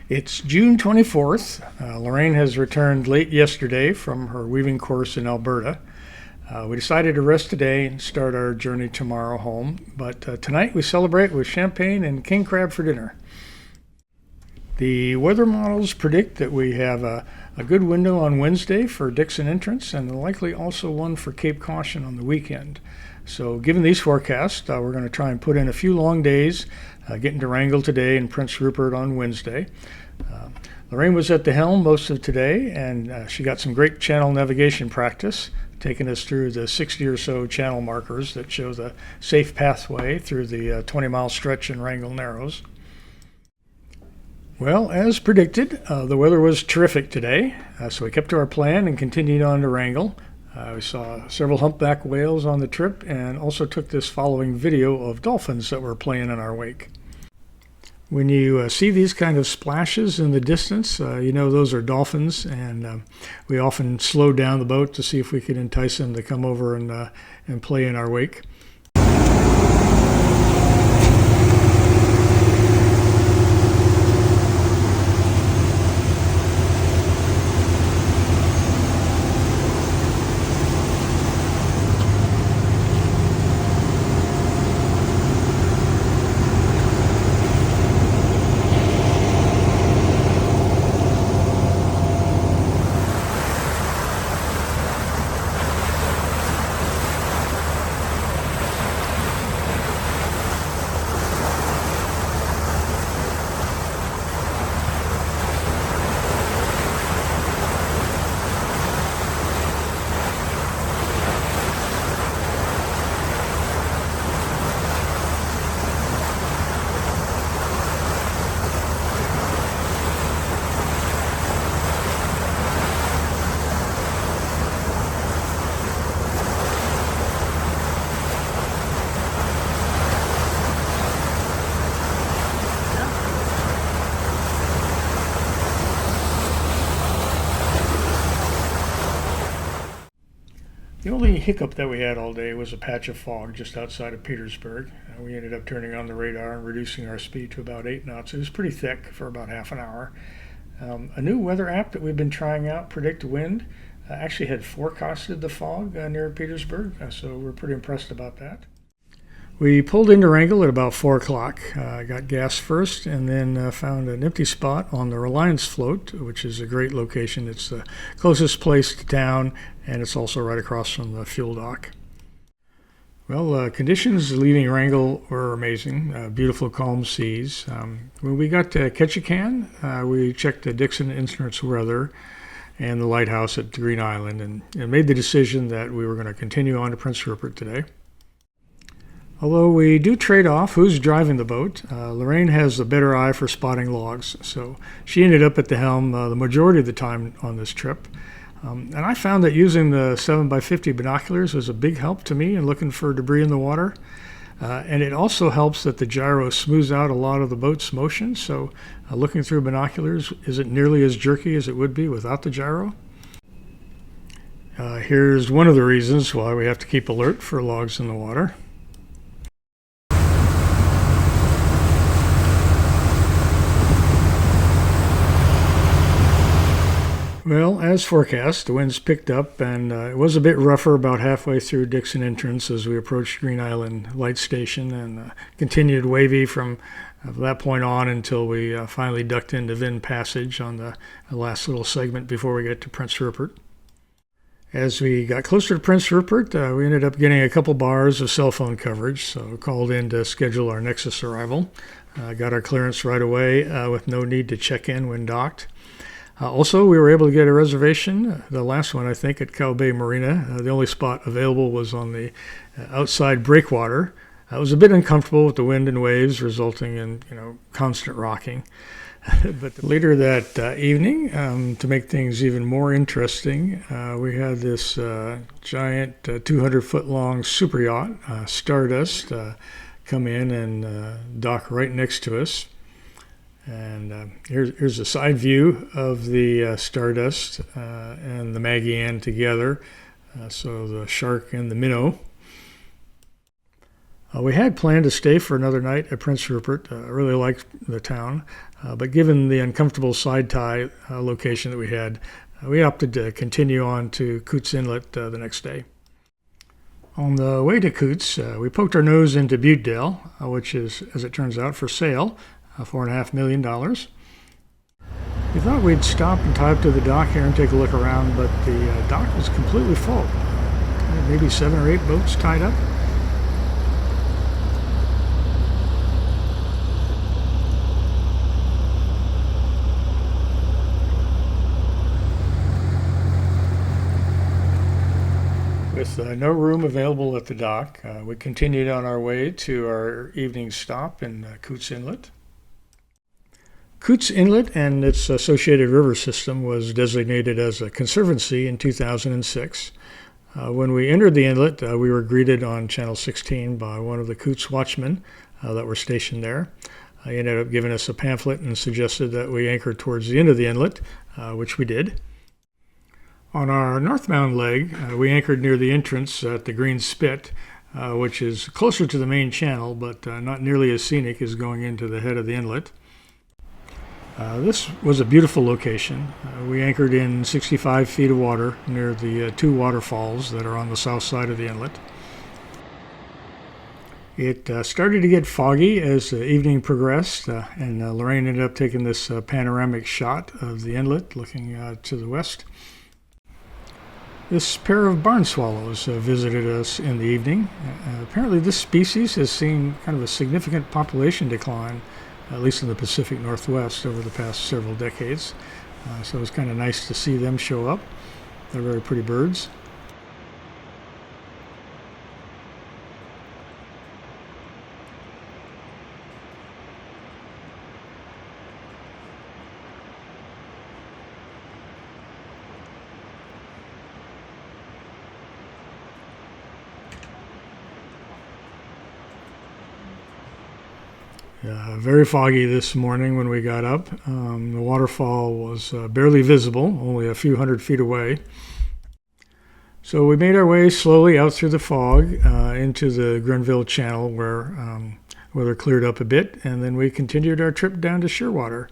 It's June 24th. Lorraine has returned late yesterday from her weaving course in Alberta. We decided to rest today and start our journey tomorrow home, but tonight we celebrate with champagne and king crab for dinner. The weather models predict that we have a good window on Wednesday for Dixon entrance and likely also one for Cape Caution on the weekend. So given these forecasts, we're going to try and put in a few long days, getting to Wrangell today and Prince Rupert on Wednesday. Lorraine was at the helm most of today, and she got some great channel navigation practice, taking us through the 60 or so channel markers that show the safe pathway through the 20-mile stretch in Wrangell Narrows. Well, as predicted, the weather was terrific today, so we kept to our plan and continued on to Wrangell. We saw several humpback whales on the trip and also took this following video of dolphins that were playing in our wake. When you see these kind of splashes in the distance, you know those are dolphins, and we often slowed down the boat to see if we could entice them to come over and play in our wake. The only hiccup that we had all day was a patch of fog just outside of Petersburg. We ended up turning on the radar and reducing our speed to about 8 knots. It was pretty thick for about half an hour. A new weather app that we've been trying out, Predict Wind, actually had forecasted the fog near Petersburg, so we're pretty impressed about that. We pulled into Wrangell at about 4 o'clock. Got gas first and then found an empty spot on the Reliance float, which is a great location. It's the closest place to town, and it's also right across from the fuel dock. Well, conditions leaving Wrangell were amazing. Beautiful, calm seas. When we got to Ketchikan, we checked the Dixon entrance weather and the lighthouse at Green Island and made the decision that we were going to continue on to Prince Rupert today. Although we do trade off who's driving the boat, Lorraine has a better eye for spotting logs, so she ended up at the helm the majority of the time on this trip. And I found that using the 7x50 binoculars was a big help to me in looking for debris in the water. And it also helps that the gyro smooths out a lot of the boat's motion, so looking through binoculars isn't nearly as jerky as it would be without the gyro. Here's one of the reasons why we have to keep alert for logs in the water. Well, as forecast, the winds picked up, and it was a bit rougher about halfway through Dixon entrance as we approached Green Island Light Station, and continued wavy from that point on until we finally ducked into Vin Passage on the last little segment before we get to Prince Rupert. As we got closer to Prince Rupert, we ended up getting a couple bars of cell phone coverage, so called in to schedule our Nexus arrival. Got our clearance right away with no need to check in when docked. Also, we were able to get a reservation, the last one I think, at Cow Bay Marina. The only spot available was on the outside breakwater. It was a bit uncomfortable with the wind and waves resulting in constant rocking. But later that evening, to make things even more interesting, we had this giant 200-foot-long superyacht, Stardust, come in and dock right next to us. And here's a side view of the Stardust and the Maggie Ann together, so the shark and the minnow. We had planned to stay for another night at Prince Rupert. I really liked the town, but given the uncomfortable side tie location that we had, we opted to continue on to Khutze Inlet the next day. On the way to Khutze, we poked our nose into Butedale, which is, as it turns out, for sale, $4.5 million. We thought we'd stop and tie up to the dock here and take a look around, but the dock was completely full. Maybe 7 or 8 boats tied up. With no room available at the dock, we continued on our way to our evening stop in Khutze Inlet. Khutze Inlet and its associated river system was designated as a conservancy in 2006. When we entered the inlet, we were greeted on Channel 16 by one of the Khutze watchmen that were stationed there. He ended up giving us a pamphlet and suggested that we anchor towards the end of the inlet, which we did. On our northbound leg, we anchored near the entrance at the Green Spit, which is closer to the main channel, but not nearly as scenic as going into the head of the inlet. This was a beautiful location. We anchored in 65 feet of water near the 2 waterfalls that are on the south side of the inlet. It started to get foggy as the evening progressed, and Lorraine ended up taking this panoramic shot of the inlet looking to the west. This pair of barn swallows visited us in the evening. Apparently this species has seen kind of a significant population decline, at least in the Pacific Northwest, over the past several decades. So it was kind of nice to see them show up. They're very pretty birds. Very foggy this morning when we got up. The waterfall was barely visible, only a few hundred feet away. So we made our way slowly out through the fog into the Grenville Channel where weather cleared up a bit, and then we continued our trip down to Shearwater.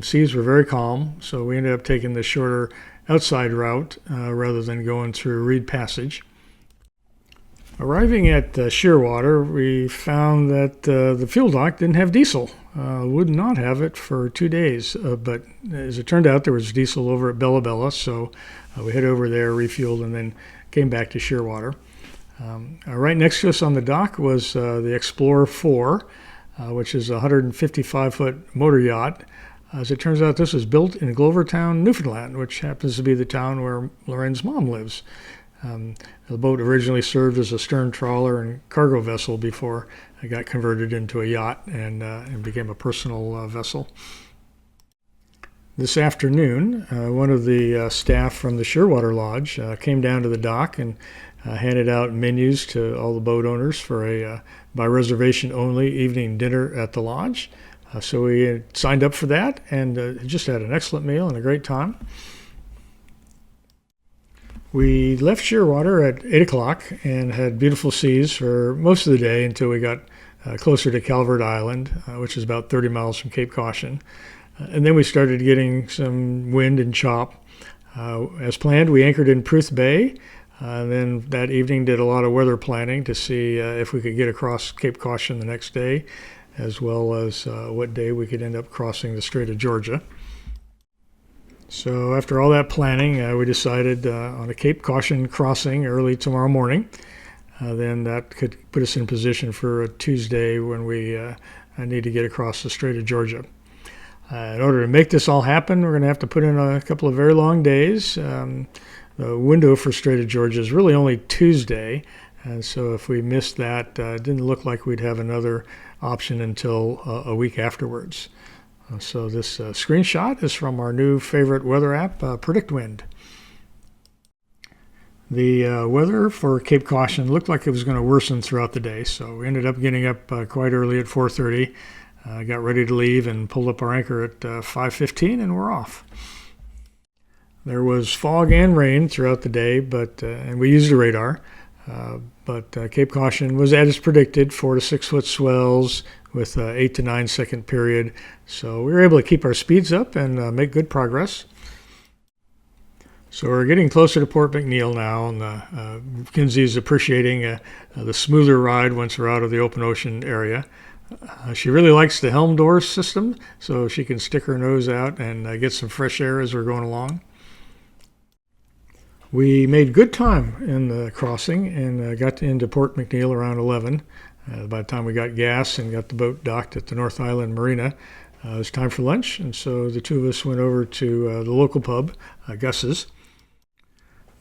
Seas were very calm, so we ended up taking the shorter outside route rather than going through Reed Passage. Arriving at Shearwater, we found that the fuel dock didn't have diesel. Would not have it for 2 days, but as it turned out, there was diesel over at Bella Bella, so we headed over there, refueled, and then came back to Shearwater. Right next to us on the dock was the Explorer 4, which is a 155-foot motor yacht. As it turns out, this was built in Glovertown, Newfoundland, which happens to be the town where Lorraine's mom lives. The boat originally served as a stern trawler and cargo vessel before it got converted into a yacht and became a personal vessel. This afternoon, one of the staff from the Shearwater Lodge came down to the dock and handed out menus to all the boat owners for a by reservation only evening dinner at the lodge. So we signed up for that and just had an excellent meal and a great time. We left Shearwater at 8 o'clock and had beautiful seas for most of the day until we got closer to Calvert Island, which is about 30 miles from Cape Caution. And then we started getting some wind and chop. As planned, we anchored in Birch Bay, and then that evening did a lot of weather planning to see if we could get across Cape Caution the next day, as well as what day we could end up crossing the Strait of Georgia. So after all that planning, we decided on a Cape Caution crossing early tomorrow morning. Then that could put us in position for a Tuesday when we need to get across the Strait of Georgia. In order to make this all happen, we're going to have to put in a couple of very long days. The window for Strait of Georgia is really only Tuesday, and so if we missed that, it didn't look like we'd have another option until a week afterwards. So this screenshot is from our new favorite weather app, PredictWind. The weather for Cape Caution looked like it was going to worsen throughout the day, so we ended up getting up quite early at 4:30, got ready to leave, and pulled up our anchor at 5:15, and we're off. There was fog and rain throughout the day, but and we used a radar, But Cape Caution was as predicted, 4 to 6 foot swells with 8 to 9 second period. So we were able to keep our speeds up and make good progress. So we're getting closer to Port McNeill now, and Kinsey's appreciating the smoother ride once we're out of the open ocean area. She really likes the helm door system, so she can stick her nose out and get some fresh air as we're going along. We made good time in the crossing and got into Port McNeill around 11. By the time we got gas and got the boat docked at the North Island Marina, it was time for lunch, and so the two of us went over to the local pub, Gus's.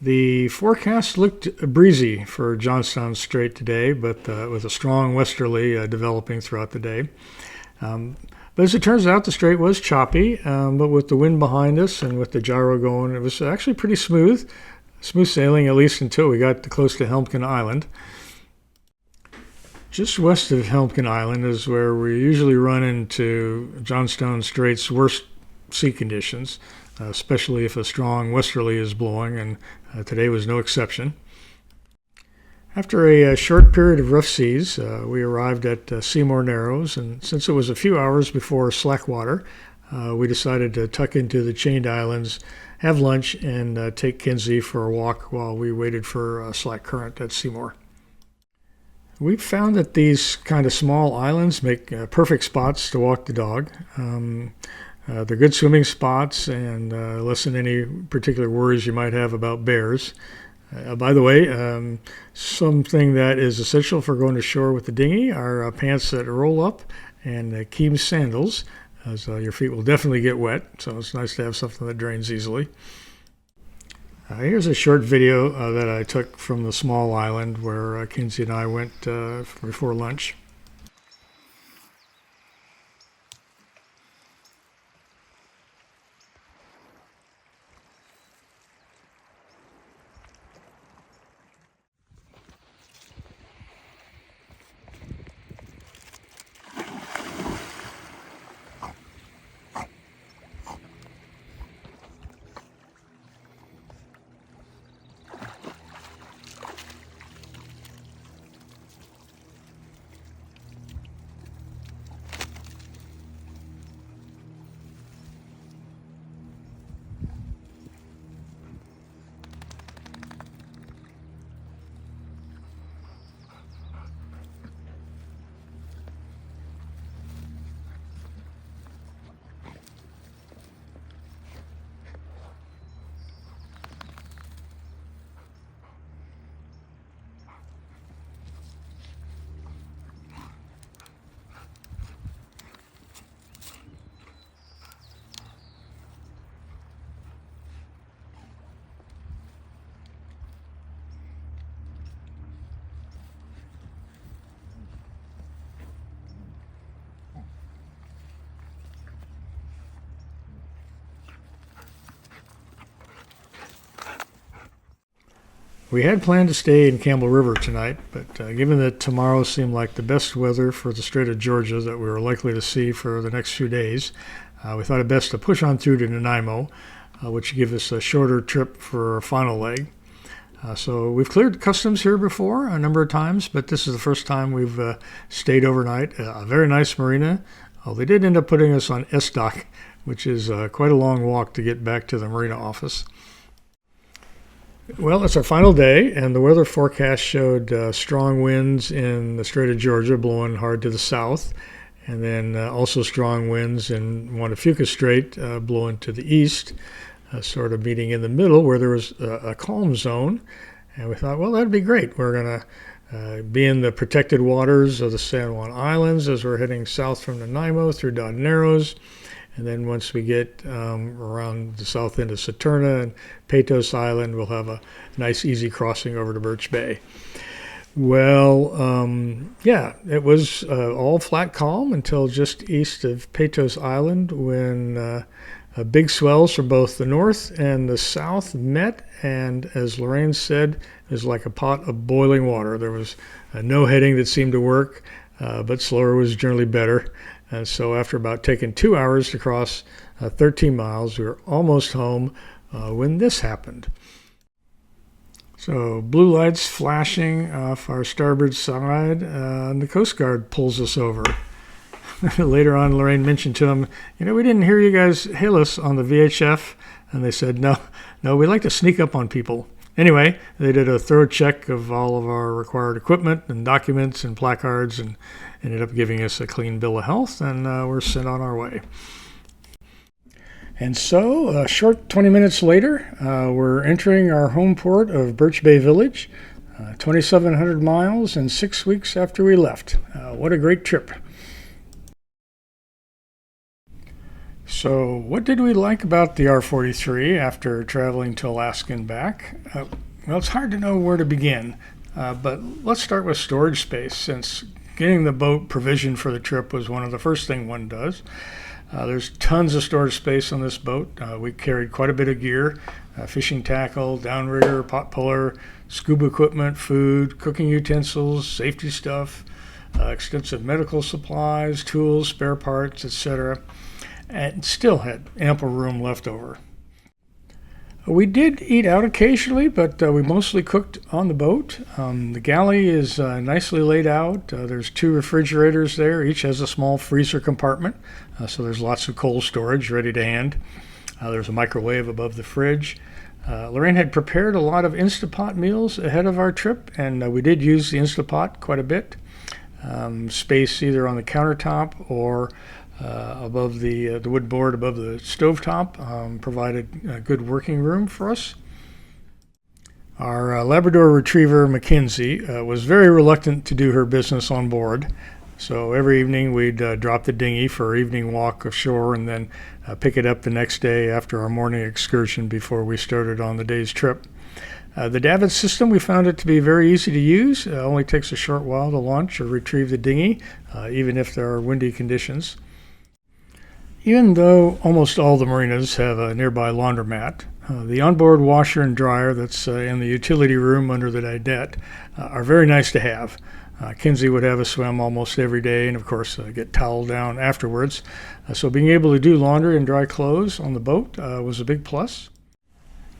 The forecast looked breezy for Johnstown Strait today, but with a strong westerly developing throughout the day. But as it turns out, the strait was choppy, but with the wind behind us and with the gyro going, it was actually pretty smooth sailing, at least until we got close to Helmken Island. Just west of Helmken Island is where we usually run into Johnstown Strait's worst sea conditions, especially if a strong westerly is blowing, and today was no exception. After a short period of rough seas, we arrived at Seymour Narrows, and since it was a few hours before slack water, we decided to tuck into the Chained Islands, have lunch, and take Kinsey for a walk while we waited for slack current at Seymour. We've found that these kind of small islands make perfect spots to walk the dog. They're good swimming spots and lessen any particular worries you might have about bears. By the way, something that is essential for going to shore with the dinghy are pants that roll up and Keem sandals, as your feet will definitely get wet, so it's nice to have something that drains easily. Here's a short video that I took from the small island where Kinsey and I went before lunch. We had planned to stay in Campbell River tonight, but given that tomorrow seemed like the best weather for the Strait of Georgia that we were likely to see for the next few days, we thought it best to push on through to Nanaimo, which would give us a shorter trip for our final leg. So we've cleared customs here before a number of times, but this is the first time we've stayed overnight. A very nice marina. They did end up putting us on S-Dock, which is quite a long walk to get back to the marina office. Well, it's our final day, and the weather forecast showed strong winds in the Strait of Georgia blowing hard to the south, and then also strong winds in Juneau Strait blowing to the east, sort of meeting in the middle where there was a calm zone. And we thought, well, that'd be great. We're going to be in the protected waters of the San Juan Islands as we're heading south from Nanaimo through Narrows. And then once we get around the south end of Saturna and Peytos Island, we'll have a nice, easy crossing over to Birch Bay. Well, yeah, it was all flat calm until just east of Peytos Island when big swells from both the north and the south met. And as Lorraine said, it was like a pot of boiling water. There was no heading that seemed to work, but slower was generally better. And so after about taking 2 hours to cross 13 miles, we were almost home when this happened. So blue lights flashing off our starboard side, and the Coast Guard pulls us over. Later on, Lorraine mentioned to him, we didn't hear you guys hail us on the VHF. And they said, no, we like to sneak up on people. Anyway, they did a thorough check of all of our required equipment and documents and placards and ended up giving us a clean bill of health, and we're sent on our way. And so, a short 20 minutes later, we're entering our home port of Birch Bay Village, 2,700 miles and 6 weeks after we left. What a great trip. So, what did we like about the R43 after traveling to Alaska and back? Well, it's hard to know where to begin, but let's start with storage space, since getting the boat provisioned for the trip was one of the first things one does. There's tons of storage space on this boat. We carried quite a bit of gear, fishing tackle, downrigger, pot puller, scuba equipment, food, cooking utensils, safety stuff, extensive medical supplies, tools, spare parts, etc., and still had ample room left over. We did eat out occasionally, but we mostly cooked on the boat. The galley is nicely laid out. There's 2 refrigerators there. Each has a small freezer compartment, so there's lots of cold storage ready to hand. There's a microwave above the fridge. Lorraine had prepared a lot of Instapot meals ahead of our trip, and we did use the Instapot quite a bit. Space either on the countertop or above the wood board above the stovetop provided a good working room for us. Our Labrador Retriever Mackenzie was very reluctant to do her business on board, so every evening we'd drop the dinghy for an evening walk ashore and then pick it up the next day after our morning excursion before we started on the day's trip. The davit system, we found it to be very easy to use. It only takes a short while to launch or retrieve the dinghy, even if there are windy conditions. Even though almost all the marinas have a nearby laundromat, the onboard washer and dryer that's in the utility room under the dinette are very nice to have. Kinsey would have a swim almost every day and, of course, get toweled down afterwards. So being able to do laundry and dry clothes on the boat was a big plus.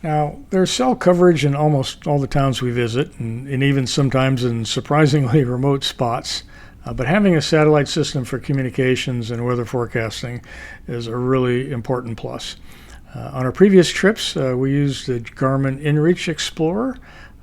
Now, there's cell coverage in almost all the towns we visit, and even sometimes in surprisingly remote spots. But having a satellite system for communications and weather forecasting is a really important plus. On our previous trips, we used the Garmin InReach Explorer,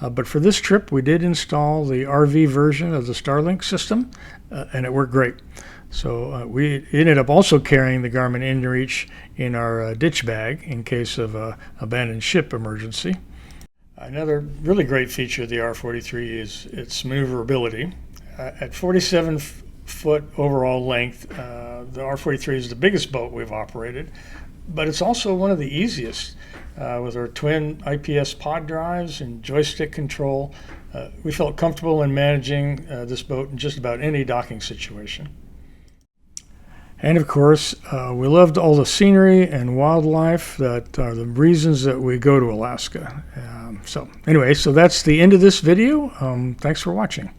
but for this trip, we did install the RV version of the Starlink system, and it worked great. So we ended up also carrying the Garmin InReach in our ditch bag in case of an abandoned ship emergency. Another really great feature of the R43 is its maneuverability. At 47-foot overall length, the R43 is the biggest boat we've operated, but it's also one of the easiest. With our twin IPS pod drives and joystick control, we felt comfortable in managing this boat in just about any docking situation. And of course, we loved all the scenery and wildlife that are the reasons that we go to Alaska. So anyway, so that's the end of this video. Thanks for watching.